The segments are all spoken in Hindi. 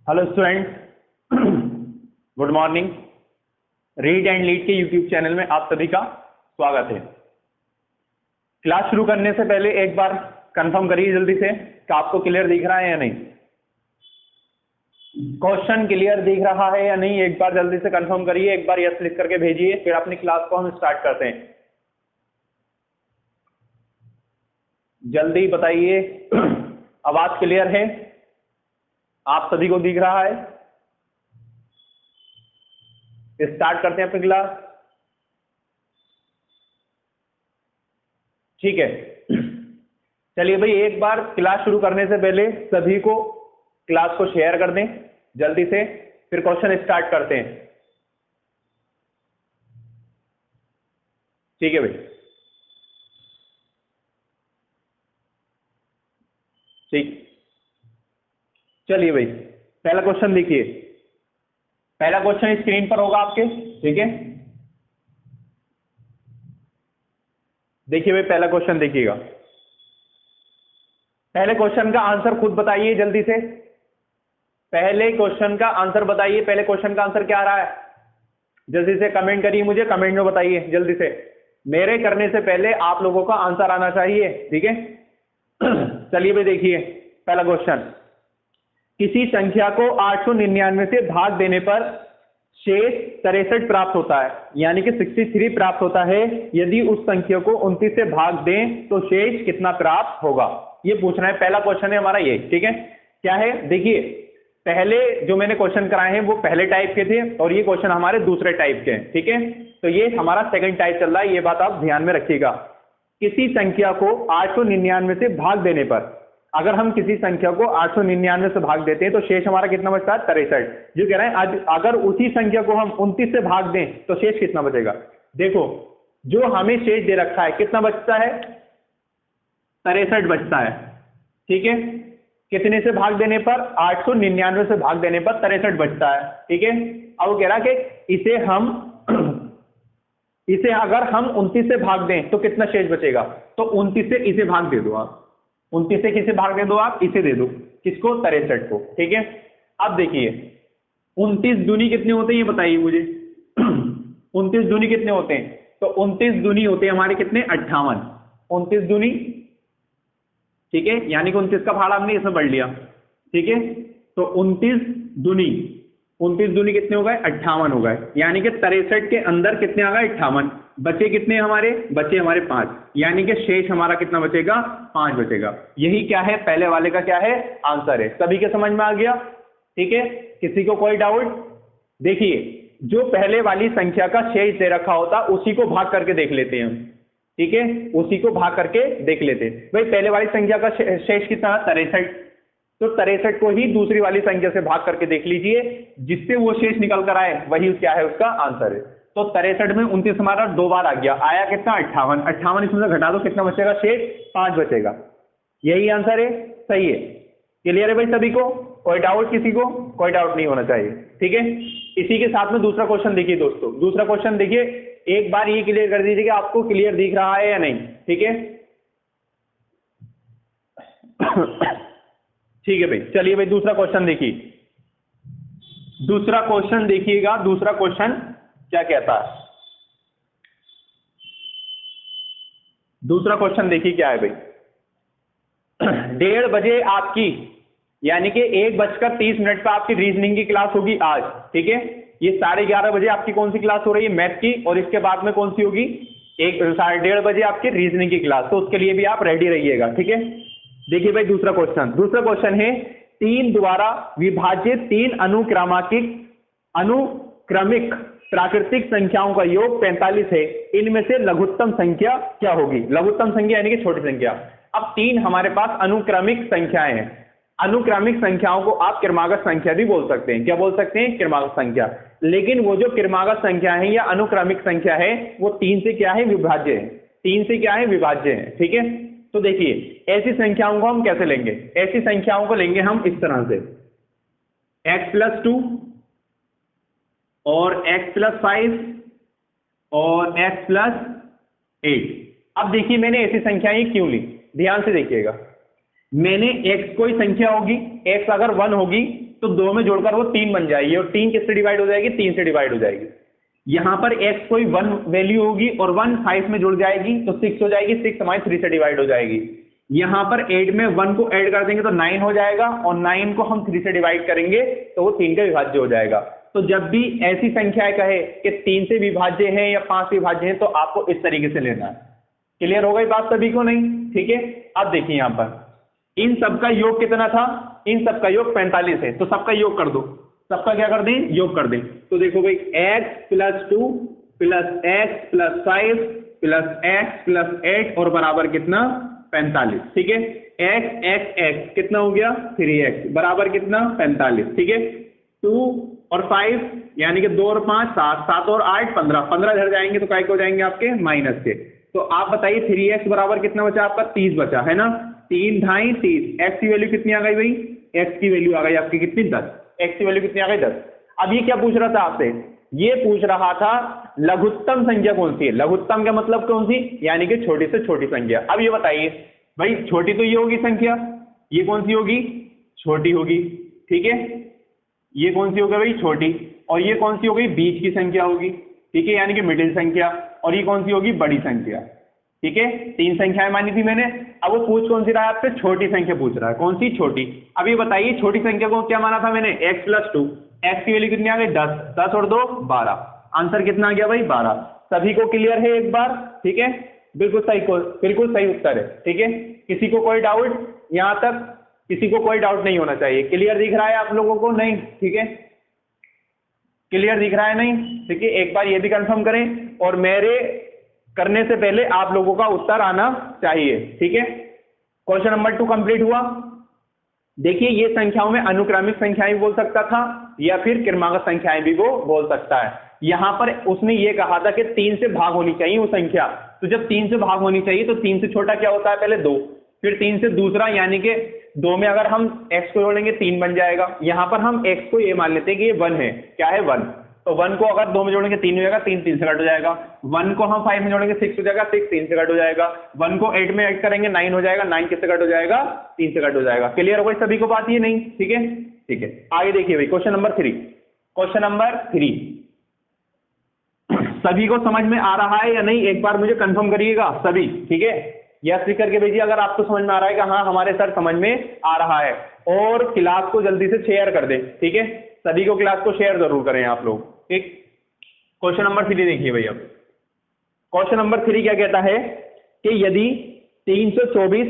Hello students, good morning. Read and lead के यूट्यूब चैनल में आप सभी का स्वागत है। क्लास शुरू करने से पहले एक बार कंफर्म करिए जल्दी से कि आपको क्लियर दिख रहा है या नहीं, क्वेश्चन क्लियर दिख रहा है या नहीं। एक बार जल्दी से कंफर्म करिए, एक बार यस लिख करके भेजिए, फिर अपनी क्लास को हम स्टार्ट करते हैं। जल्दी बताइए, आवाज क्लियर है? आप सभी को दिख रहा है? स्टार्ट करते हैं अपनी क्लास। ठीक है, चलिए भाई, एक बार क्लास शुरू करने से पहले सभी को क्लास को शेयर कर दें जल्दी से, फिर क्वेश्चन स्टार्ट करते हैं। ठीक है भाई, ठीक। चलिए भाई, पहला क्वेश्चन देखिए। पहला क्वेश्चन स्क्रीन पर होगा आपके, ठीक है। देखिए भाई, पहला क्वेश्चन देखिएगा। पहले क्वेश्चन का आंसर खुद बताइए जल्दी से। पहले क्वेश्चन का आंसर बताइए। पहले क्वेश्चन का आंसर क्या आ रहा है? जल्दी से कमेंट करिए, मुझे कमेंट में बताइए जल्दी से। मेरे करने से पहले आप लोगों का आंसर आना चाहिए, ठीक है। चलिए भाई, देखिए पहला क्वेश्चन। किसी संख्या को 899 से भाग देने पर शेष 63 प्राप्त होता है, यानी कि 63 प्राप्त होता है। यदि उस संख्या को 29 से भाग दें तो शेष कितना प्राप्त होगा, ये पूछना है। पहला क्वेश्चन है हमारा ये, ठीक है। क्या है? देखिए, पहले जो मैंने क्वेश्चन कराए हैं वो पहले टाइप के थे और ये क्वेश्चन हमारे दूसरे टाइप के हैं, ठीक है। तो ये हमारा सेकंड टाइप चल रहा है, ये बात आप ध्यान में रखिएगा। किसी संख्या को 899 से भाग देने पर, अगर हम किसी संख्या को 899 से भाग देते हैं तो शेष हमारा कितना बचता है? 63। जो कह रहे हैं आज अगर उसी संख्या को हम 29 से भाग दें तो शेष कितना बचेगा? देखो, जो हमें शेष दे रखा है कितना बचता है? 63 बचता है, ठीक है। कितने से भाग देने पर? 899 से भाग देने पर 63 बचता है, ठीक है। अब वो कह रहा है कि इसे अगर हम 29 से भाग दें तो कितना शेष बचेगा? तो 29 से इसे भाग दे दो आप। 29 से किसे भाग दे दो आप? इसे दे दो। किसको? 63 को, ठीक है। अब देखिए, 29 दूनी कितने होते हैं ये बताइए मुझे। 29 दूनी कितने होते हैं? तो 29 दूनी होते हैं हमारे कितने? 58। 29 दूनी, ठीक है, यानी कि 29 का भाड़ा हमने इसमें बढ़ लिया, ठीक है। तो 29 दूनी कितने हो गए? 58 हो गए, यानी कि 63 के अंदर कितने आ गए? 58। बचे कितने हमारे? बचे हमारे 5, यानी कि शेष हमारा कितना बचेगा? 5 बचेगा। यही क्या है? पहले वाले का क्या है? आंसर है। सभी के समझ में आ गया? ठीक है, किसी को कोई डाउट? देखिए, जो पहले वाली संख्या का शेष दे रखा होता उसी को भाग करके देख लेते हैं हम, ठीक है। उसी को भाग करके देख लेते हैं। भाई, पहले वाली संख्या का शेष कितना? 63। तो 63 को ही दूसरी वाली संख्या से भाग करके देख लीजिए, जिससे वो शेष निकल कर आए वही क्या है? उसका आंसर है। तो 63 में 29 हमारा 2 बार आ गया, आया कितना? 58। 58 इसमें से घटा दो, कितना बचेगा? शेष 5 बचेगा। यही आंसर है, सही है। क्लियर है भाई सभी को? कोई डाउट? किसी को कोई डाउट नहीं होना चाहिए, ठीक है। इसी के साथ में दूसरा क्वेश्चन देखिए दोस्तों। दूसरा क्वेश्चन देखिए, एक बार ये क्लियर कर दीजिए कि आपको क्लियर दिख रहा है या नहीं, ठीक है। ठीक है भाई, चलिए भाई, दूसरा क्वेश्चन देखिए। दूसरा क्वेश्चन देखिएगा, दूसरा क्वेश्चन क्या कहता है। दूसरा क्वेश्चन देखिए क्या है भाई। 1:30 बजे आपकी, यानी कि 1:30 पर आपकी रीजनिंग की क्लास होगी आज, ठीक है। ये 11:30 बजे आपकी कौन सी क्लास हो रही है? मैथ की। और इसके बाद में कौन सी होगी? 1:30 बजे आपकी रीजनिंग की क्लास। तो उसके लिए भी आप रेडी रहिएगा, ठीक है। देखिए भाई, दूसरा क्वेश्चन है, 3 द्वारा विभाजित 3 अनुक्रमिक प्राकृतिक संख्याओं का योग 45 है। इनमें से लघुत्तम संख्या क्या होगी? लघुत्तम संख्या यानी कि छोटी संख्या। अब 3 हमारे पास अनुक्रमिक संख्याएं हैं। अनुक्रमिक संख्याओं को आप क्रमागत संख्या भी बोल सकते हैं। क्या बोल सकते हैं? क्रमागत संख्या। लेकिन वो जो क्रमागत संख्या है या अनुक्रमिक संख्या है वो 3 से क्या है? विभाज्य है। 3 से क्या है? विभाज्य है, ठीक है। तो देखिए, ऐसी संख्याओं को हम कैसे लेंगे? ऐसी संख्याओं को लेंगे हम इस तरह से, x+2 और x+5 और x+8। अब देखिए, मैंने ऐसी संख्याएं क्यों ली, ध्यान से देखिएगा। मैंने x कोई संख्या होगी, x अगर 1 होगी तो 2 में जोड़कर वो 3 बन जाएगी, और 3 किससे डिवाइड हो जाएगी, 3 से डिवाइड हो जाएगी। यहाँ पर x कोई 1 वैल्यू होगी और 1 5 में जुड़ जाएगी तो 6 हो जाएगी, 6 हमारी 3 से डिवाइड हो जाएगी। यहाँ पर 8 में 1 को ऐड कर देंगे तो 9 हो जाएगा, और 9 को हम 3 से डिवाइड करेंगे तो वो 3 का विभाज्य हो जाएगा। तो जब भी ऐसी संख्याएं कहे कि 3 से विभाज्य है या 5 से विभाज्य है तो आपको इस तरीके से लेना है। क्लियर हो गई बात सभी को, नहीं? ठीक है। अब देखिए यहाँ पर इन सबका योग कितना था, इन सबका योग 45 है, तो सबका योग कर दो, सबका क्या कर दें, योग कर दें। तो देखो भाई x + 2 + x + 5 + x + 8 और बराबर कितना, 45। ठीक है, x कितना हो गया, 3x बराबर कितना, 45। ठीक है, 2 और 5 यानी कि 2 और 5 7, 7 और 8 15, 15 इधर जाएंगे तो काय को जाएंगे आपके माइनस के। तो आप बताइए 3x बराबर कितना बचा आपका, 30 बचा है ना, 3 ढाई 30। x की वैल्यू कितनी आ गई भाई, x की वैल्यू आ गई आपकी कितनी, 10। x की वैल्यू कितनी आ गई, 10। अब ये क्या पूछ रहा था आपसे, ये पूछ रहा था लघुत्तम संख्या कौन सी है। लघुत्तम का मतलब कौन सी, यानी कि छोटी से छोटी संख्या। अब ये बताइए भाई, छोटी तो ये होगी संख्या, ये कौन सी होगी, छोटी होगी। ठीक है, ये कौन सी होगी भाई, छोटी, और ये कौन सी होगी, बीच की संख्या होगी। ठीक है, यानी कि मिडिल संख्या, और ये कौन सी होगी, बड़ी संख्या। ठीक है, 3 संख्याएं मानी थी मैंने। अब वो पूछ कौन सी रहा है आपसे, छोटी संख्या पूछ रहा है, कौन सी, छोटी। अब ये बताइए छोटी संख्या को क्या माना था मैंने, x + 2। x की वैल्यू कितनी आ गई, 10, 10 और 2 12। आंसर कितना आ गया भाई, 12। सभी को क्लियर है एक बार, ठीक है, बिल्कुल सही, बिल्कुल सही उत्तर है। ठीक है, किसी को कोई डाउट, यहां तक किसी को कोई डाउट नहीं होना चाहिए। क्लियर दिख रहा है आप लोगों को, नहीं? ठीक है, क्लियर दिख रहा है, नहीं? ठीक है, एक बार ये भी कंफर्म करें, और मेरे करने से पहले आप लोगों का उत्तर आना चाहिए। ठीक है, क्वेश्चन नंबर 2 कंप्लीट हुआ। देखिए, ये संख्याओं में अनुक्रमिक संख्याएं भी बोल सकता था या फिर क्रमागत संख्याएं भी वो बोल सकता है। यहां पर उसने ये कहा था कि 3 से भाग होनी चाहिए वो संख्या। तो जब 3 से भाग होनी चाहिए तो 3 से छोटा क्या होता है, पहले 2, फिर 3 से दूसरा, यानी कि 2 में अगर हम x को जोड़ेंगे 3 बन जाएगा। यहां पर हम x को ये मान लेते हैं कि ये 1 है, क्या है, 1। तो 1 को अगर 2 में जोड़ेंगे 3 हो जाएगा, 3 3 से कट हो जाएगा। 1 को हम 5 में जोड़ेंगे 6 हो जाएगा, 6 3 से कट हो जाएगा। 1 को 8 में ऐड करेंगे 9 हो जाएगा, 9 किससे कट हो जाएगा, 3 से कट हो जाएगा। क्लियर हो गई सभी को बात, ये नहीं? ठीक है, ठीक है, आगे देखिए भाई, क्वेश्चन नंबर 3। क्वेश्चन नंबर 3 सभी को समझ में आ रहा है या नहीं, एक बार मुझे कंफर्म करिएगा सभी। ठीक है, यस भी करके भेजिए अगर आपको समझ में आ रहा है कि हाँ हमारे सर समझ में आ रहा है, और क्लास को जल्दी से शेयर कर दें। ठीक है, सभी को क्लास को शेयर जरूर करें आप लोग। ठीक, क्वेश्चन नंबर 3 देखिए भैया। क्वेश्चन नंबर 3 क्या कहता है कि यदि 324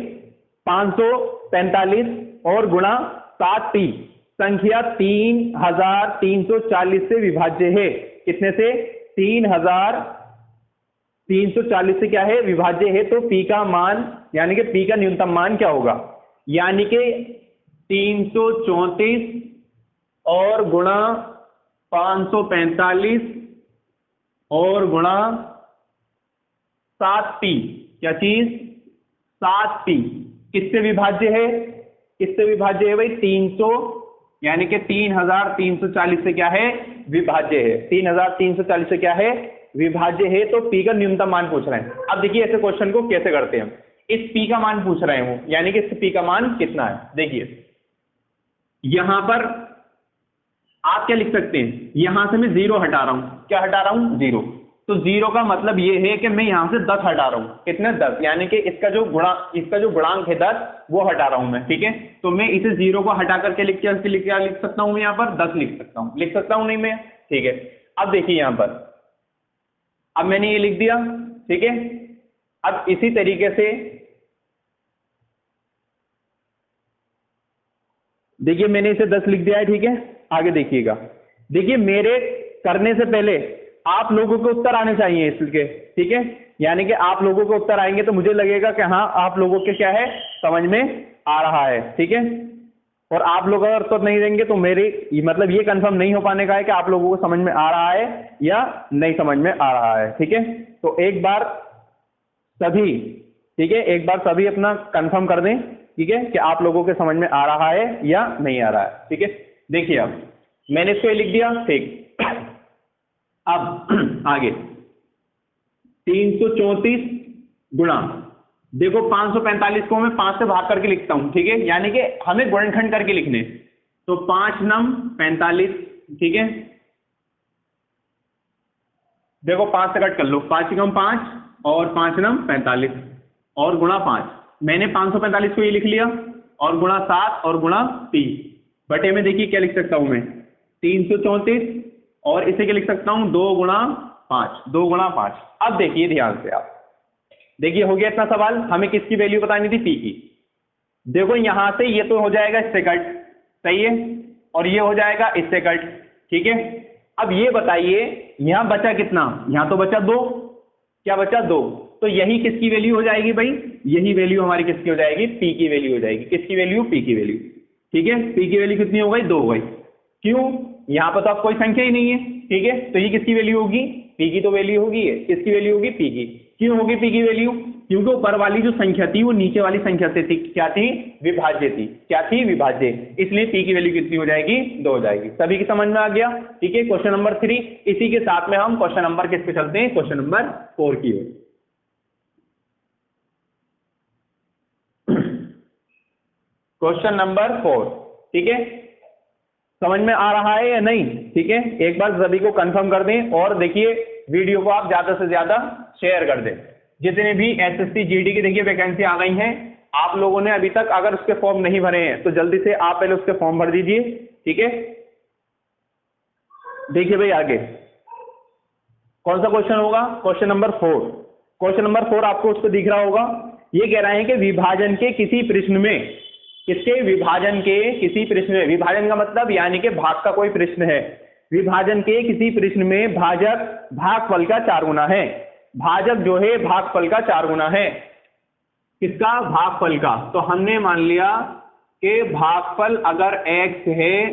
545 और गुणा 7t संख्या 3340 से विभाज्य है, कितने से, 3340 से क्या है, विभाज्य है, तो p का मान यानी कि p का न्यूनतम मान क्या होगा, यानी कि 334 और गुणा 545 और गुणा 7p, क्या चीज, 7p किससे विभाज्य है, किससे विभाज्य है भाई, 300 यानी कि 3340 से क्या है, विभाज्य है। 3340 से क्या है, विभाज्य है। तो p का न्यूनतम मान पूछ रहे हैं। अब देखिए ऐसे क्वेश्चन को कैसे करते हैं, इस p का मान पूछ रहे हैं वो, यानी कि इस p का मान कितना है। देखिए यहां पर आप क्या लिख सकते हैं, यहां से मैं 0 हटा रहा हूं, क्या हटा रहा हूं, 0। तो 0 का मतलब ये है कि मैं यहां से 10 हटा रहा हूं, कितने, 10, यानी कि इसका जो गुणांक है 10 वो हटा रहा हूं मैं। ठीक है, तो मैं इसे 0 को हटा करके लिख सकता हूं मैं, यहां पर 10 लिख सकता हूं, नहीं मैं। ठीक है, अब देखिए यहां पर, अब मैंने ये लिख दिया। ठीक है, अब इसी तरीके से देखिए मैंने इसे 10 लिख दिया है। ठीक है, आगे देखिएगा, देखिए मेरे करने से पहले आप लोगों के उत्तर आने चाहिए इसके। ठीक है, यानी कि आप लोगों के उत्तर आएंगे तो मुझे लगेगा कि हाँ आप लोगों के क्या है, समझ में आ रहा है। ठीक है, और आप लोग अगर उत्तर नहीं देंगे तो मेरे मतलब ये कंफर्म नहीं हो पाने का है कि आप लोगों को समझ में आ रहा है या नहीं समझ में आ रहा है। ठीक है, तो एक बार सभी, ठीक है, एक बार सभी अपना कंफर्म कर दें। ठीक है, कि आप लोगों के समझ में आ रहा है या नहीं आ रहा है। ठीक है, देखिए अब मैंने इसको लिख दिया। ठीक, अब आगे 334 गुणा, देखो 545 को मैं 5 से भाग करके लिखता हूं। ठीक है, यानी कि हमें गुणनखंड करके लिखने, तो 5 नम 45, ठीक है। देखो 5 से कट कर लो, 5 कम 5 और 5 नम 45 और गुणा 5। मैंने 545 को ये लिख लिया और गुणा 7 और गुणा 30 बटे में देखिए क्या लिख सकता हूं मैं 334 और इसे क्या लिख सकता हूं 2 गुणा 5, 2 गुणा 5। अब देखिए ध्यान से आप देखिए हो गया इतना सवाल। हमें किसकी वैल्यू बतानी थी? पी की। देखो यहां से ये तो हो जाएगा इससे कट, सही है, और ये हो जाएगा इससे कट, ठीक है। अब ये बताइए यहां बचा कितना? यहां तो बचा 2, क्या बचा? 2। तो यही किसकी वैल्यू हो जाएगी भाई? यही वैल्यू हमारी किसकी हो जाएगी? पी की वैल्यू हो जाएगी। किसकी वैल्यू? पी की वैल्यू, ठीक है। पी की वैल्यू कितनी हो गई? 2 हो गई। क्यों? यहां पर तो अब कोई संख्या ही नहीं है, ठीक है। तो ये किसकी वैल्यू होगी? पी की तो वैल्यू होगी, है किसकी वैल्यू होगी? पी की। क्यों होगी पी की वैल्यू? क्योंकि ऊपर वाली जो संख्या थी वो नीचे वाली संख्या से थी, क्या थी? विभाज्य थी। क्या थी? विभाज्य। इसलिए पी की वैल्यू कितनी हो जाएगी? 2 हो जाएगी। सभी की समझ में आ गया, ठीक है। Question number 3। इसी के साथ में हम क्वेश्चन नंबर किस पे चलते हैं? क्वेश्चन नंबर 4 की ओर। क्वेश्चन नंबर 4, ठीक है। समझ में आ रहा है या नहीं? ठीक है, एक बार सभी को कंफर्म कर दें और देखिए वीडियो को आप ज्यादा से ज्यादा शेयर कर दें। जितने भी एसएससी जीडी की देखिए वैकेंसी आ गई हैं, आप लोगों ने अभी तक अगर उसके फॉर्म नहीं भरे हैं तो जल्दी से आप पहले उसके फॉर्म भर दीजिए, ठीक है। देखिए भाई आगे कौन सा क्वेश्चन होगा? Question number 4। क्वेश्चन नंबर 4 आपको उस पर दिख रहा होगा। ये कह रहे हैं कि विभाजन के किसी प्रश्न में, किसके? विभाजन के किसी प्रश्न में, विभाजन का मतलब यानी कि भाग का कोई प्रश्न है। विभाजन के किसी प्रश्न में भाजक भागफल का 4 गुना है। भाजक जो है भागफल का 4 गुना है। किसका? भागफल का। तो हमने मान लिया कि भागफल अगर x है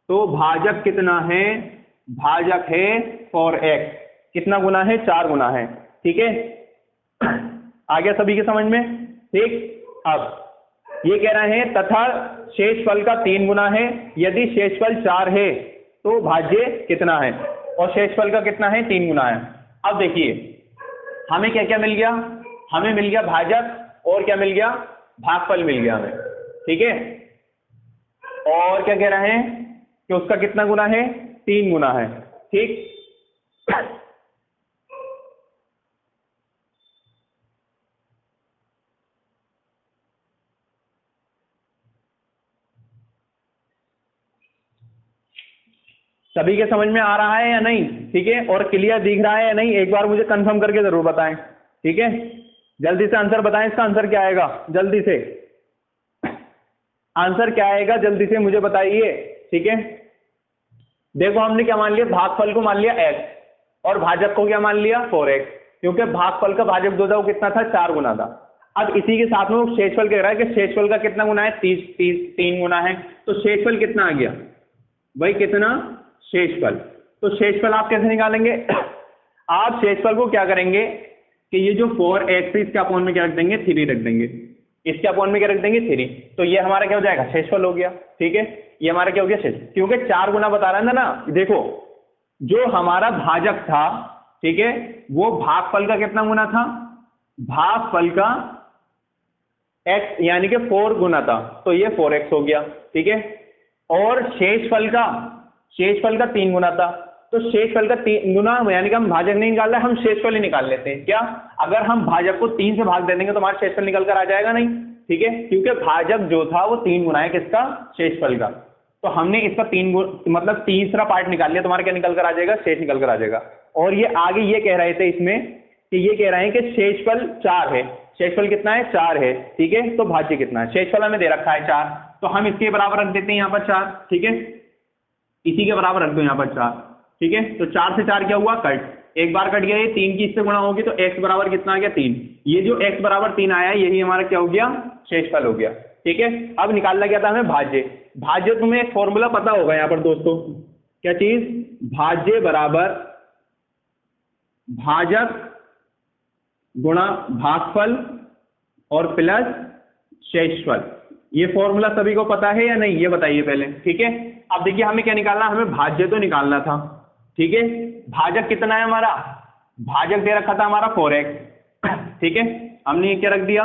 तो भाजक कितना है? भाजक है 4x। कितना गुना है? 4 गुना है, ठीक है। आ गया सभी के समझ में? ठीक। अब ये कह रहे हैं तथा शेषफल का 3 गुना है। यदि शेषफल 4 है तो भाज्य कितना है? और शेषफल का कितना है? 3 गुना है। अब देखिए हमें क्या क्या मिल गया? हमें मिल गया भाजक और क्या मिल गया? भागफल मिल गया हमें, ठीक है। और क्या कह रहे हैं कि उसका कितना गुना है? 3 गुना है, ठीक। सभी के समझ में आ रहा है या नहीं? ठीक है, और क्लियर दिख रहा है या नहीं? एक बार मुझे कंफर्म करके जरूर बताएं, ठीक है। जल्दी से आंसर बताएं, इसका आंसर क्या आएगा? जल्दी से आंसर क्या आएगा? जल्दी से मुझे बताइए, ठीक है। देखो हमने क्या मान लिया? भागफल को मान लिया x और भाजक को क्या मान लिया? 4x। क्योंकि भागफल का भाजक जो था वो कितना था? 4 गुना था। अब इसी के साथ में वो शेषफल कह रहा है कि शेषफल का कितना गुना है? 3 गुना है। तो शेषफल कितना आ गया भाई? कितना? शेषफल। तो शेषफल आप कैसे निकालेंगे? आप शेषफल को क्या करेंगे कि ये जो 4x इसके अपॉन में क्या रख देंगे? 3 रख देंगे। इसके अपॉन में क्या रख देंगे? 3। तो ये हमारा क्या हो जाएगा? शेषफल हो गया, ठीक है। ये हमारा क्या हो गया? शेष। क्योंकि 4 गुना बता रहा है ना। देखो जो हमारा भाजक था, ठीक है, वो भागफल का कितना गुना था? भागफल का x यानी कि 4 गुना था, तो ये 4x हो गया, ठीक है। और शेषफल का 3 गुना था, तो शेषफल का 3 गुना यानी कि हम भाजक नहीं निकाल रहे, हम शेषफल ही निकाल लेते हैं। क्या? अगर हम भाजक को 3 से भाग दे देंगे तो हमारा शेषफल निकल कर आ जाएगा नहीं, ठीक है। क्योंकि भाजक जो था वो 3 गुना है किसका? शेषफल का। तो हमने इसका 3 मतलब तीसरा पार्ट निकाल लिया, तुम्हारा क्या निकल कर आ जाएगा? शेष निकल कर आ जाएगा। और ये आगे ये कह रहे थे इसमें कि ये कह रहे हैं कि शेषफल 4 है। शेषफल कितना है? 4 है, ठीक है। तो भाज्य कितना है? शेषफल हमें दे रखा है 4, तो हम इसके बराबर रख देते हैं यहाँ पर 4, ठीक है। इसी के बराबर रख दो यहाँ पर 4, ठीक है। तो 4 से 4 क्या हुआ? कट। एक बार कट गया, ये 3 की इससे गुणा होगी तो x बराबर कितना आ गया? 3। ये जो x बराबर 3 आया यही हमारा क्या हो गया? शेषफल हो गया, ठीक है। अब निकालना क्या था हमें? भाज्य। भाज्य तुम्हें एक फॉर्मूला पता होगा यहाँ पर दोस्तों, क्या चीज? भाज्य बराबर भाजक गुणा भागफल और प्लस शेषफल। ये फॉर्मूला सभी को पता है या नहीं? ये बताइए पहले, ठीक है। अब देखिए हमें क्या निकालना? हमें भाज्य तो निकालना था, ठीक है। भाजक कितना है हमारा? भाजक दे रखा था हमारा 4x, ठीक है। हमने ये क्या रख दिया?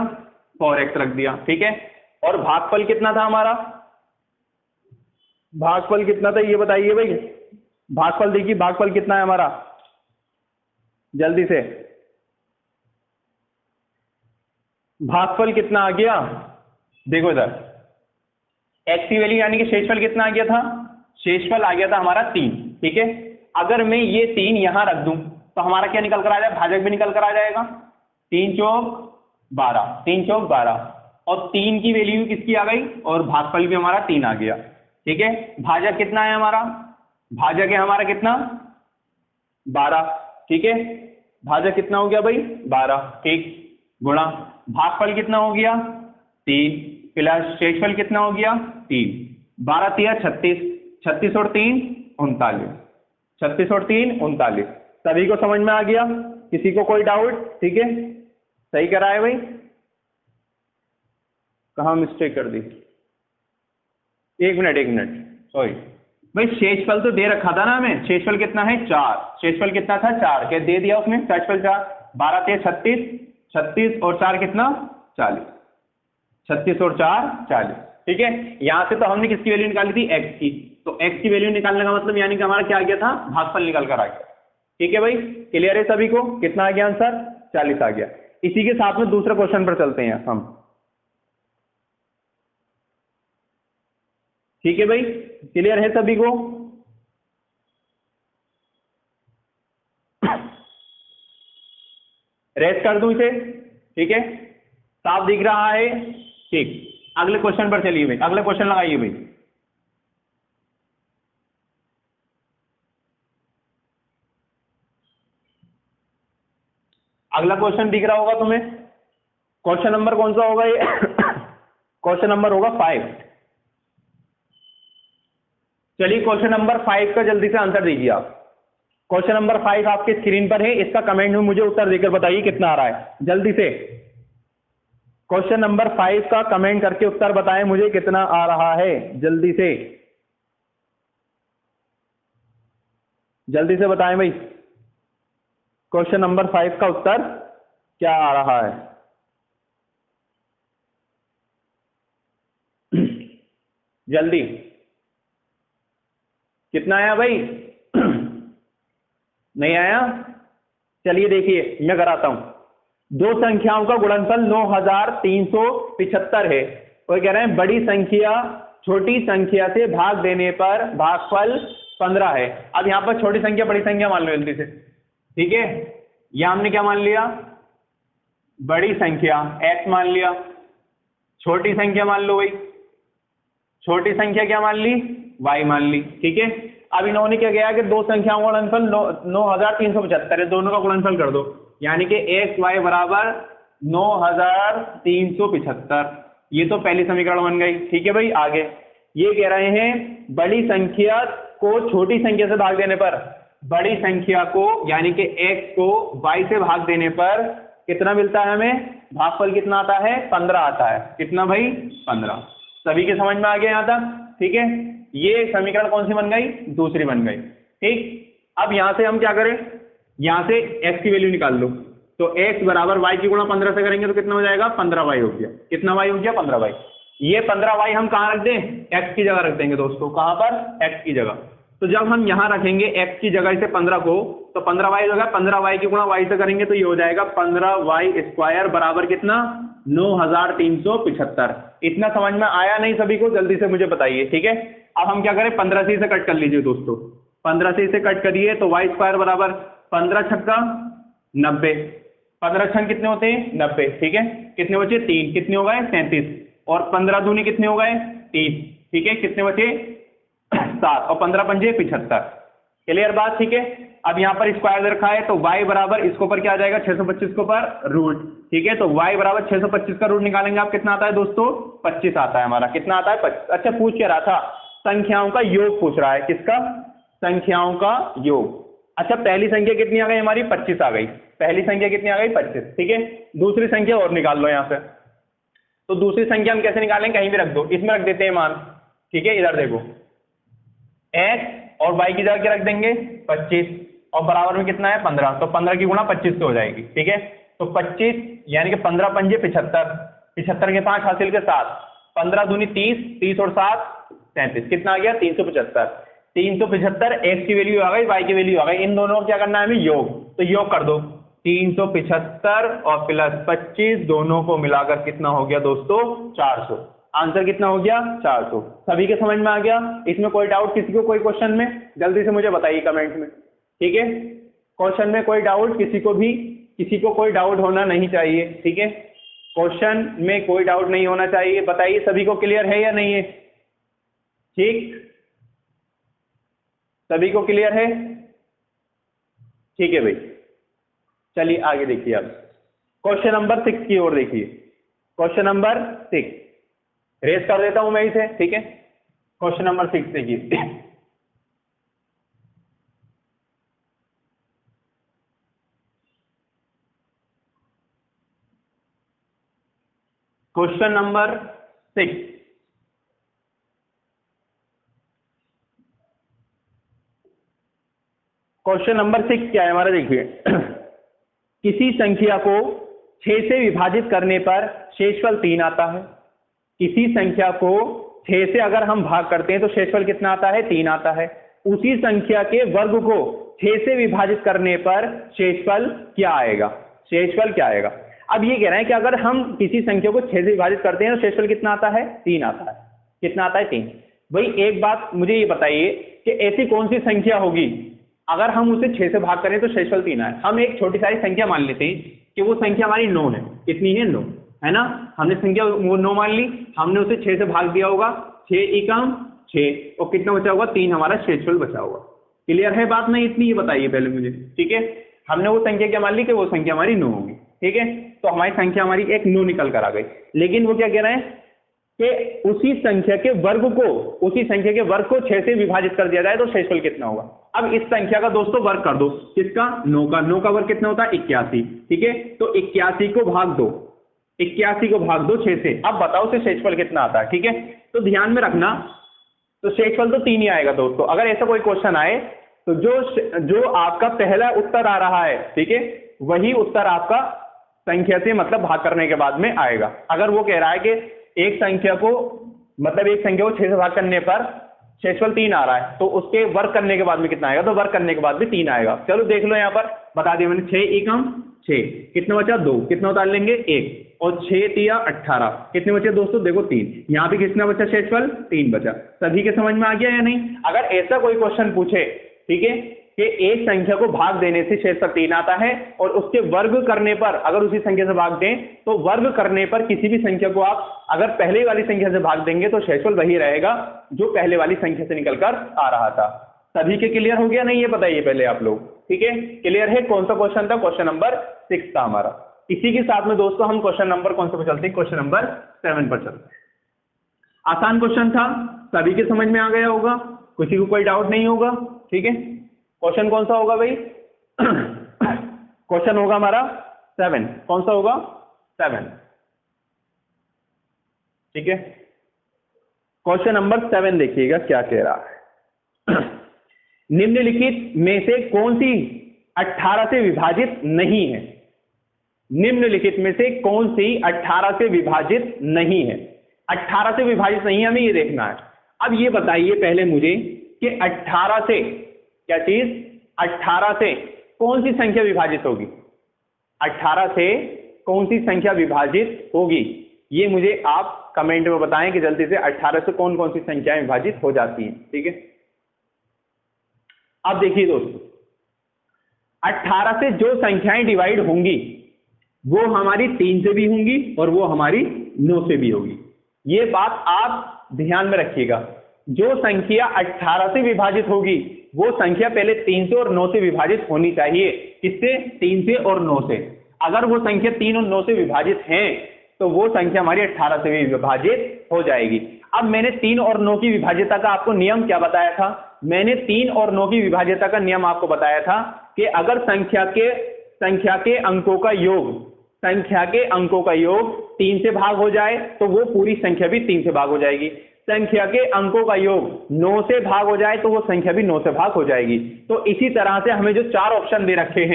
4x रख दिया, ठीक है। और भागफल कितना था हमारा? भागफल कितना था ये बताइए भाई। भागफल देखिए, भागफल कितना है हमारा, जल्दी से भागफल कितना आ गया। देखो इधर एक्स की वैल्यू यानी कि शेषफल कितना आ गया था, शेषफल आ गया था हमारा 3। ठीक है, अगर मैं ये 3 यहां रख दूं तो हमारा क्या निकल कर आ जाए, भाजक भी निकल कर आ जाएगा। 3 चौक 12, 3 चौक 12, और 3 की वैल्यू किसकी आ गई, और भागफल भी हमारा 3 आ गया। ठीक है, भाजक कितना है हमारा, भाजक है हमारा कितना, 12। ठीक है, भाजक कितना हो गया भाई, 12। ठीक, गुणा भागफल कितना हो गया, 3, प्लस शेषफल कितना हो गया, 3। 12 3 36, 36 और 3 39, 36 और 3 39। सभी को समझ में आ गया, किसी को कोई डाउट। ठीक है, सही करा है भाई, कहाँ मिस्टेक कर दी, एक मिनट सॉरी भाई, शेषफल तो दे रखा था ना हमें, शेषफल कितना है 4, शेषफल कितना था 4, क्या दे दिया उसमें, शेषफल 4। 12 3 36, 36 और 4 कितना 40, 36 और 4 40। ठीक है, यहां से तो हमने किसकी वैल्यू निकाली थी, एक्स की, तो एक्स की वैल्यू निकालने का मतलब यानी कि हमारा क्या आ गया था, भागफल निकल कर आ गया। ठीक है भाई, क्लियर है सभी को, कितना आ गया आंसर, 40 आ गया। इसी के साथ में दूसरे क्वेश्चन पर चलते हैं हम। ठीक है भाई, क्लियर है सभी को, रेस्ट कर दूं इसे। ठीक है, साफ दिख रहा है। ठीक, अगले क्वेश्चन पर चलिए भाई, अगले क्वेश्चन लगाइए भाई। अगला क्वेश्चन दिख रहा होगा तुम्हें, क्वेश्चन नंबर कौन सा होगा ये क्वेश्चन नंबर होगा 5। चलिए क्वेश्चन नंबर 5 का जल्दी से आंसर दीजिए आप। क्वेश्चन नंबर 5 आपके स्क्रीन पर है, इसका कमेंट में मुझे उत्तर देकर बताइए कितना आ रहा है, जल्दी से। क्वेश्चन नंबर 5 का कमेंट करके उत्तर बताएं मुझे कितना आ रहा है, जल्दी से, जल्दी से बताएं भाई। क्वेश्चन नंबर 5 का उत्तर क्या आ रहा है, जल्दी, कितना आया भाई नहीं आया, चलिए देखिए मैं कराता हूं। दो संख्याओं का गुणनफल 9375 है, वो कह रहे हैं बड़ी संख्या छोटी संख्या से भाग देने पर भागफल 15 है। अब यहां पर छोटी संख्या बड़ी संख्या मान लो जल्दी से। ठीक है, यह हमने क्या मान लिया, बड़ी संख्या x मान लिया, छोटी संख्या मान लो भाई, छोटी संख्या क्या मान ली, y मान ली। ठीक है, अब इन्होंने क्या किया कि दो संख्याओं का गुणनफल 9375 है, दोनों का गुणनफल कर दो, यानी कि x y बराबर 9375, ये तो पहली समीकरण बन गई। ठीक है भाई, आगे ये कह रहे हैं बड़ी संख्या को छोटी संख्या से भाग देने पर, बड़ी संख्या को यानी कि x को y से भाग देने पर कितना मिलता है हमें, भागफल कितना आता है, 15 आता है। कितना भाई, 15। सभी के समझ में आ गया यहां तक। ठीक है, ये समीकरण कौन सी बन गई, दूसरी बन गई। ठीक, अब यहां से हम क्या करें, यहां से x की वैल्यू निकाल लो, तो x बराबर y की गुणा 15 से करेंगे तो कितना हो जाएगा, 15y हो गया। कितना y हो गया, 15y। ये 15y हम कहां रख दें, x की जगह रख देंगे दोस्तों, कहां पर, x की जगह। तो जब हम यहां रखेंगे x की जगह से 15 को, तो 15y हो जाएगा, 15y की गुणा y से करेंगे तो ये हो जाएगा 15y² बराबर कितना, 9375। इतना समझ में आया नहीं सभी को, जल्दी से मुझे बताइए। ठीक है, अब हम क्या करें, 15 से इसे कट कर लीजिए दोस्तों, 15 से इसे कट करिए तो y² बराबर 15 छक्का 90, 15 छक्के कितने होते हैं, 90। ठीक है, कितने बचे, 3, कितने हो गए, 37, और 15 दूनी कितने हो गए, 30। ठीक है, कितने बचे, 7, और 15 पंजे 75। क्लियर बात। ठीक है, अब यहां पर स्क्वायर रखा है तो y बराबर इसको पर क्या आ जाएगा, 625 को पर रूट। ठीक है, तो y बराबर 625 का रूट निकालेंगे आप, कितना आता है दोस्तों, 25 आता है हमारा। कितना आता है, 25। अच्छा, पूछ क्या रहा था, संख्याओं का योग पूछ रहा है, किसका, संख्याओं का योग। अच्छा, पहली संख्या कितनी आ गई हमारी, 25 आ गई, पहली संख्या कितनी आ गई, 25। ठीक है, दूसरी संख्या और निकाल लो यहां से, तो दूसरी संख्या हम कैसे निकालेंगे, कहीं भी रख दो, इसमें रख देते हैं मान। ठीक है, इधर देखो, x और y की जगह क्या रख देंगे, 25, और बराबर में कितना है, 15, तो 15 की गुणा 25 से हो जाएगी। ठीक है, तो 25 यानी कि 15 पंजे 75, 75 के 5 हासिल के 7, 15 दूनी 30, 30 और 7 33। कितना आ गया 375। 375 x की वैल्यू आ गई, y की वैल्यू आ गई, इन दोनों को क्या करना है हमें योग, तो योग कर दो 375 और प्लस 25 दोनों को मिलाकर कितना हो गया दोस्तों 400। आंसर कितना हो गया 400। सभी के समझ में आ गया? इसमें कोई डाउट किसी को, कोई क्वेश्चन में जल्दी से मुझे बताइए कमेंट में, ठीक है? क्वेश्चन में कोई डाउट किसी को भी, किसी को कोई डाउट होना नहीं चाहिए, ठीक है? क्वेश्चन में कोई डाउट नहीं होना चाहिए, बताइए सभी को क्लियर है या नहीं है? ठीक, सभी को क्लियर है? ठीक है भाई, चलिए आगे देखिए आप क्वेश्चन नंबर 6 की ओर देखिए। क्वेश्चन नंबर 6 रेस कर देता हूं मैं इसे, ठीक है? क्वेश्चन नंबर 6 देखिए। क्वेश्चन नंबर 6, क्वेश्चन नंबर 6 क्या है हमारा देखिए। किसी संख्या को 6 से विभाजित करने पर शेषफल 3 आता है। किसी संख्या को 6 से अगर हम भाग करते हैं तो शेषफल कितना आता है 3 आता है। उसी संख्या के वर्ग को 6 से विभाजित करने पर शेषफल क्या आएगा? शेषफल क्या आएगा? अब ये कह रहे हैं कि अगर हम किसी संख्या को 6 से विभाजित करते हैं तो शेषफल कितना आता है 3 आता है। कितना आता है 3। भाई एक बात मुझे ये बताइए कि ऐसी कौन सी संख्या होगी अगर हम उसे 6 से भाग करें तो शेषफल 3 आए। हम एक छोटी सारी संख्या मान लेते हैं कि वो संख्या हमारी 9 है। कितनी है 9, है ना? हमने संख्या वो 9 मान ली, हमने उसे 6 से भाग दिया होगा, 6 एकम 6 और कितना बचा होगा 3 हमारा शेषफल बचा होगा। क्लियर है बात? नहीं इतनी ही बताइए पहले मुझे, ठीक है? हमने वो संख्या क्या मान ली कि वो संख्या हमारी 9 होगी, ठीक है? तो हमारी संख्या हमारी एक 9 निकल कर आ गई। लेकिन वो क्या कह रहे हैं कि उसी संख्या के वर्ग को, उसी संख्या के वर्ग को 6 से विभाजित कर दिया जाए तो शेषफल कितना होगा। अब इस संख्या का दोस्तों वर्ग कर दो, किसका 9 का। 9 का वर्ग कितना होता है 81, ठीक है? तो 81 को भाग दो, 81 को भाग दो 6 से। अब बताओ से शेषफल कितना आता है, ठीक है? तो ध्यान में रखना, तो शेषफल तो 3 ही आएगा दोस्तों। अगर ऐसा कोई क्वेश्चन आए तो जो आपका पहला उत्तर आ रहा है, ठीक है, वही उत्तर आपका संख्या से मतलब भाग करने के बाद में आएगा। अगर वो कह रहा है कि एक संख्या को मतलब एक संख्या को 6 से भाग करने पर शेषफल 3 आ रहा है तो उसके वर्ग करने के बाद में कितना आएगा, तो वर्ग करने के बाद भी 3 आएगा। चलो देख लो, यहाँ पर बता दिया मैंने, 6 एकम 6, कितना बचा 2, कितना उतार लेंगे 1 और 6 तिया 18, कितने बचे दोस्तों देखो 3। यहाँ पे कितना बचा शेषफल 3 बचा। सभी के समझ में आ गया या नहीं? अगर ऐसा कोई क्वेश्चन पूछे, ठीक है, कि एक संख्या को भाग देने से शेषफल 3 आता है और उसके वर्ग करने पर अगर उसी संख्या से भाग दें तो वर्ग करने पर किसी भी संख्या को आप अगर पहले वाली संख्या से भाग देंगे तो शेषफल वही रहेगा जो पहले वाली संख्या से निकलकर आ रहा था। सभी के क्लियर हो गया नहीं ये बताइए पहले आप लोग, ठीक है? क्लियर है? कौन सा क्वेश्चन था? क्वेश्चन नंबर 6 था हमारा। इसी के साथ में दोस्तों हम क्वेश्चन नंबर कौन से पर चलते हैं? क्वेश्चन नंबर 7 पर चलते हैं। आसान क्वेश्चन था, सभी के समझ में आ गया होगा, किसी को कोई डाउट नहीं होगा, ठीक है? क्वेश्चन कौन सा होगा भाई? क्वेश्चन होगा हमारा 7। कौन सा होगा? 7, ठीक है? क्वेश्चन नंबर 7 देखिएगा क्या कह रहा है। निम्नलिखित में से कौन सी 18 से विभाजित नहीं है? निम्नलिखित में से कौन सी 18 से विभाजित नहीं है? 18 से विभाजित नहीं है, हमें ये देखना है। अब ये बताइए पहले मुझे कि 18 से क्या चीज, 18 से कौन सी संख्या विभाजित होगी? 18 से कौन सी संख्या विभाजित होगी? ये मुझे आप कमेंट में बताएं कि जल्दी से 18 से कौन कौन सी संख्याएं विभाजित हो जाती हैं, ठीक है? अब देखिए दोस्तों, 18 से जो संख्याएं डिवाइड होंगी वो हमारी 3 से भी होंगी और वो हमारी 9 से भी होगी। ये बात आप ध्यान में रखिएगा। जो संख्या 18 से विभाजित होगी वो संख्या पहले 3 से और 9 से विभाजित होनी चाहिए। किससे? 3 से और 9 से। अगर वो संख्या 3 और 9 से विभाजित है तो वो संख्या हमारी 18 से भी विभाजित हो जाएगी। अब मैंने 3 और 9 की विभाज्यता का आपको नियम क्या बताया था? मैंने 3 और 9 की विभाज्यता का नियम आपको बताया था कि अगर संख्या के अंकों का योग 3 से भाग हो जाए तो वो पूरी संख्या भी 3 से भाग हो जाएगी। संख्या के अंकों का योग 9 से भाग हो जाए तो वो संख्या भी 9 से भाग हो जाएगी। तो इसी तरह से हमें जो 4 ऑप्शन दे रखे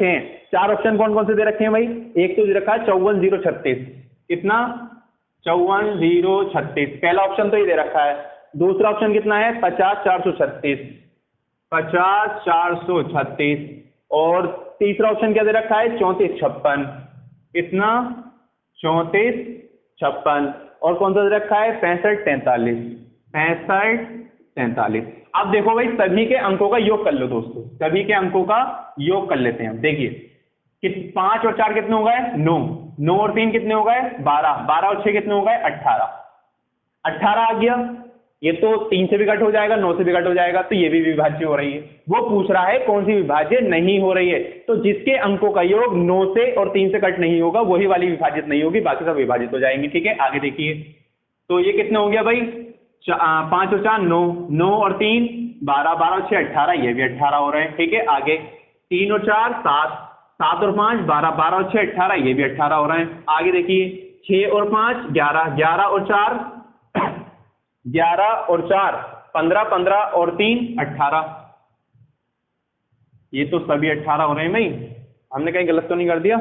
हैं, चार ऑप्शन कौन कौन से दे रखे हैं भाई? एक तो दे रखा है 54 0 36, कितना 54,036, पहला ऑप्शन तो ये दे रखा है। दूसरा ऑप्शन कितना है 50,436, 50,436, और तीसरा ऑप्शन क्या दे रखा है 34,56, कितना 34,56, और कौन सा दे रखा है 65,43, 65,43। अब देखो भाई सभी के अंकों का योग कर लो दोस्तों, सभी के अंकों का योग कर लेते हैं। देखिए कि 5 और 4 कितने हो गए 9, 9 और 3 कितने हो गए 12, 12 और 6 कितने हो गए 18, 18 आ गया। ये तो 3 से भी कट हो जाएगा, 9 से भी कट हो जाएगा, तो ये भी विभाज्य हो रही है। वो पूछ रहा है कौन सी विभाज्य नहीं हो रही है, तो जिसके अंकों का योग 9 से और 3 से कट नहीं होगा वही वाली विभाजित नहीं होगी, बाकी सब विभाजित हो जाएंगे। ठीक है, आगे देखिए। तो ये कितने हो गया भाई 5 और 4 9, 9 और 3 12, 12 और 6 18, ये भी 18 हो रहे हैं। ठीक है, आगे 3 और 4 7, 7 और 5 12, 12 और 6 18, ये भी 18 हो रहे हैं। आगे देखिए 6 और 5 11, 11 और 4 11 और 4 15, 15 और 3 18, ये तो सभी 18 हो रहे हैं भाई। हमने कहीं गलत तो नहीं कर दिया?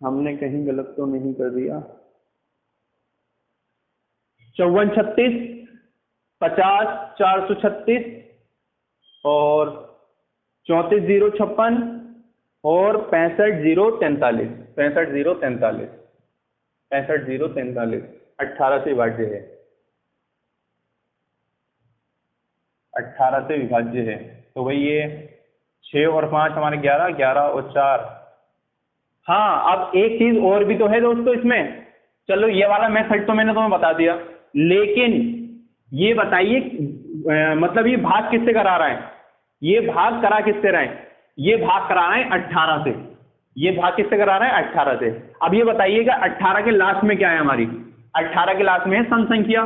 हमने कहीं गलत तो नहीं कर दिया? 54 36, 50 436, और 34 056, और 65 043, 65 043, 65 043, 18 से विभाज्य है, 18 से विभाज्य है। तो भाई ये 6 और 5 हमारे 11, 11 और 4। हाँ, अब एक चीज और भी तो है दोस्तों इसमें। चलो ये वाला मेथड तो मैंने तुम्हें बता दिया, लेकिन ये बताइए मतलब ये भाग किससे करा रहा है? ये भाग करा किससे रहा है? ये भाग करा रहे हैं 18 से। ये भाग किससे करा रहे हैं 18 से। अब ये बताइएगा 18 के लास्ट में क्या है हमारी? 18 के लास्ट में है सम संख्या,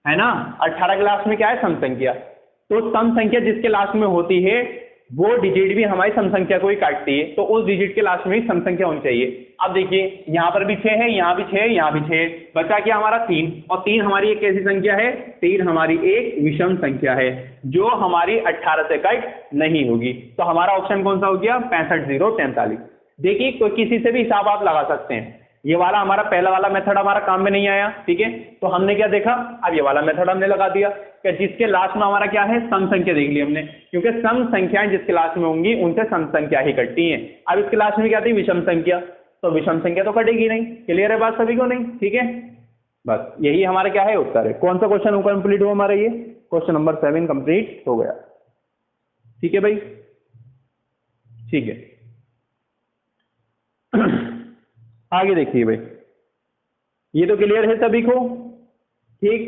है ना? 18 के लास्ट में क्या है सम संख्या। तो सम संख्या जिसके लास्ट में होती है वो डिजिट भी हमारी सम संख्या को ही काटती है, तो उस डिजिट के लास्ट में ही सम संख्या होनी चाहिए। अब देखिए यहां पर भी 6 है, यहां भी 6 है, यहां भी 6 है, बचा क्या हमारा 3, और 3 हमारी एक कैसी संख्या है? 3 हमारी एक विषम संख्या है जो हमारी 18 से कट नहीं होगी। तो हमारा ऑप्शन कौन सा हो गया 65 043। देखिए कोई किसी से भी हिसाब आप लगा सकते हैं। ये वाला हमारा पहला वाला मेथड हमारा काम में नहीं आया, ठीक है, तो हमने क्या देखा, अब ये वाला मेथड हमने लगा दिया कि जिसके लास्ट में हमारा क्या है सम संख्या देख ली हमने, क्योंकि सम संख्याएं जिसके लास्ट में होंगी उनसे सम संख्या ही कटती हैं। अब इसके लास्ट में क्या थी विषम संख्या, तो विषम संख्या तो कटेगी नहीं। क्लियर है बात सभी को? नहीं, ठीक है, बस यही हमारा क्या है उत्तर है। कौन सा क्वेश्चन कंप्लीट हुआ हमारा? ये क्वेश्चन नंबर 7 कंप्लीट हो गया। ठीक है भाई, ठीक है। आगे देखिए भाई, ये तो क्लियर है सभी को? ठीक,